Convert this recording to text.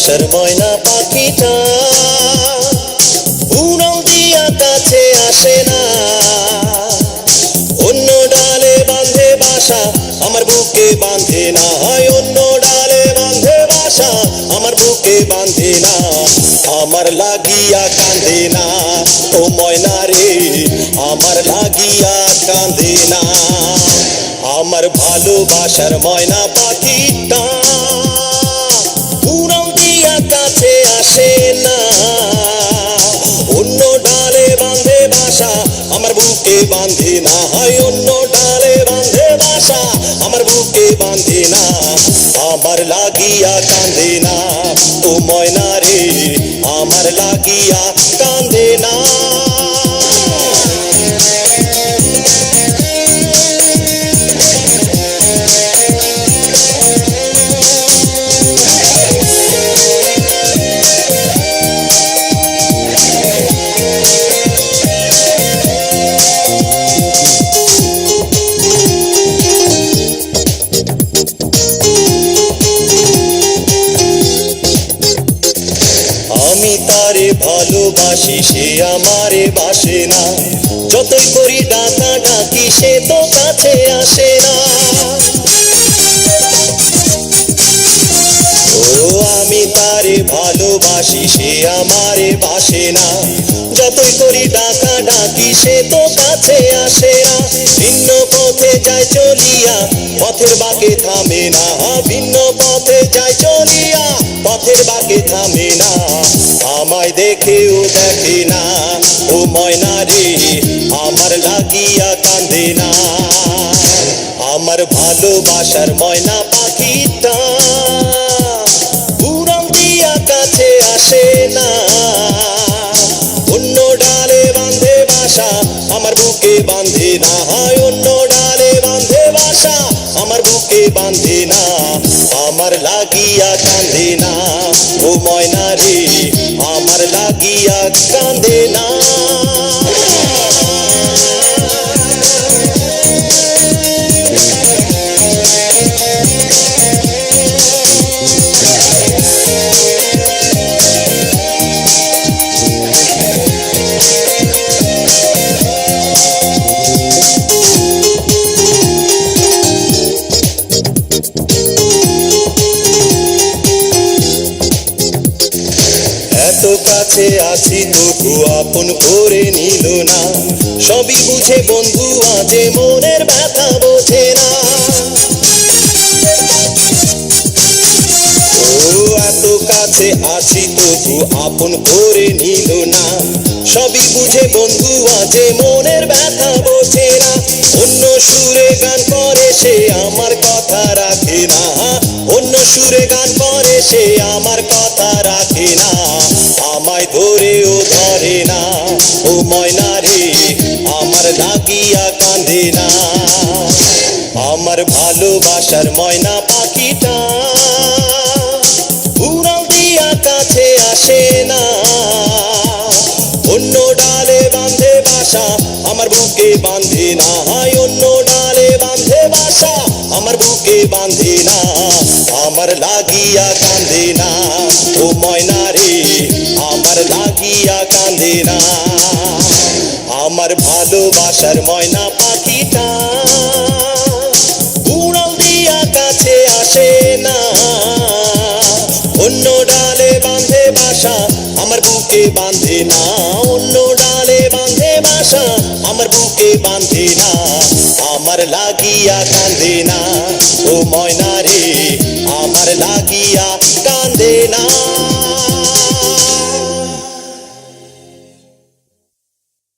বাসার ময়না পাখিটা উড়াল দিয়া কাছে আসে না, অন্য ডালে বাঁধে বাসা আমার বুকে বাঁধে না, অন্য ডালে বাঁধে বাসা আমার বুকে বাঁধে না, আমার লাগিয়া কাঁদে না, ও ময়না রে আমার লাগিয়া কাঁদে না। আমার ভালোবাসার ময়না পাখিটা উড়াল দিয়া কাছে আসে না, অন্য ডালে বাঁধে বাসা আমার বুকে বাঁধে না, অন্য ডালে বাঁধে বাসা আমার বুকে বাঁধে না, আমার লাগিয়া কাঁদে না, ও ময়না রে আমার লাগিয়া কাঁদে না। আমি তারে ভালোবাসি সে আমারে বাসে না, যতই করি ডাকা ডাকি সে তো কাছে আসে না। ও আমি তারে ভালোবাসি সে আমারে বাসে না, যতই করি ডাকা ডাকি সে তো কাছে আসে না। ভিন্ন পথে যায় চলিয়া পথের বাঁকে থামে না, ভিন্ন পথে যায় চলিয়া পথের বাঁকে থামে না, আমায় দেখেও দেখে না, ও ময়না রে আমার লাগিয়া কাঁদে না। আমার ভালোবাসার ময়না পাখিটা উড়াল দিয়া কাছে আসে না, অন্য ডালে বাঁধে বাসা আমার বুকে বাঁধে না, অন্য ডালে বাঁধে বাসা আমার বুকে বাঁধে না, আমার লাগিয়া কাঁদে না, ও ময়না রে আমার লাগিয়া কাঁদে না। এত কাছে আছি তবু আপন করে নিল না, সবই বুঝে বন্ধু আজে মনের ব্যথা বোঝে না। ও এত কাছে আছি তবু আপন করে নিল না, সবই বুঝে বন্ধু আজে মনের ব্যথা বোঝে না। অন্য সুরে গান করে সে আমার কথা রাখে না, অন্য সুরে গান করে সে আমার কথা রাখে না, আমায় ধরেও ধরে না, ও ময়না রে আমার লাগিয়া কাঁদে না। আমার ভালোবাসার ময়না পাখিটা উড়াল দিয়া কাছে আসে না, অন্য ডালে বাঁধে বাসা আমার বুকে বাঁধে না, অন্য ডালে বাঁধে বাসা আমার বুকে বাঁধে না, আমার লাগিয়া কাঁদে না, ও ময়না রে আমার লাগিয়া কাঁদে না। আমার ভালোবাসার ময়না পাখিটা উড়াল দিয়া কাছে আসে না, অন্য ডালে বাঁধে বাসা আমার বুকে বাঁধে না, অন্য ডালে বাঁধে বাসা আমার বুকে বাঁধে না, আমার লাগিয়া কাঁদে না, ও ময়না রে আমার লাগিয়া কাঁদে না।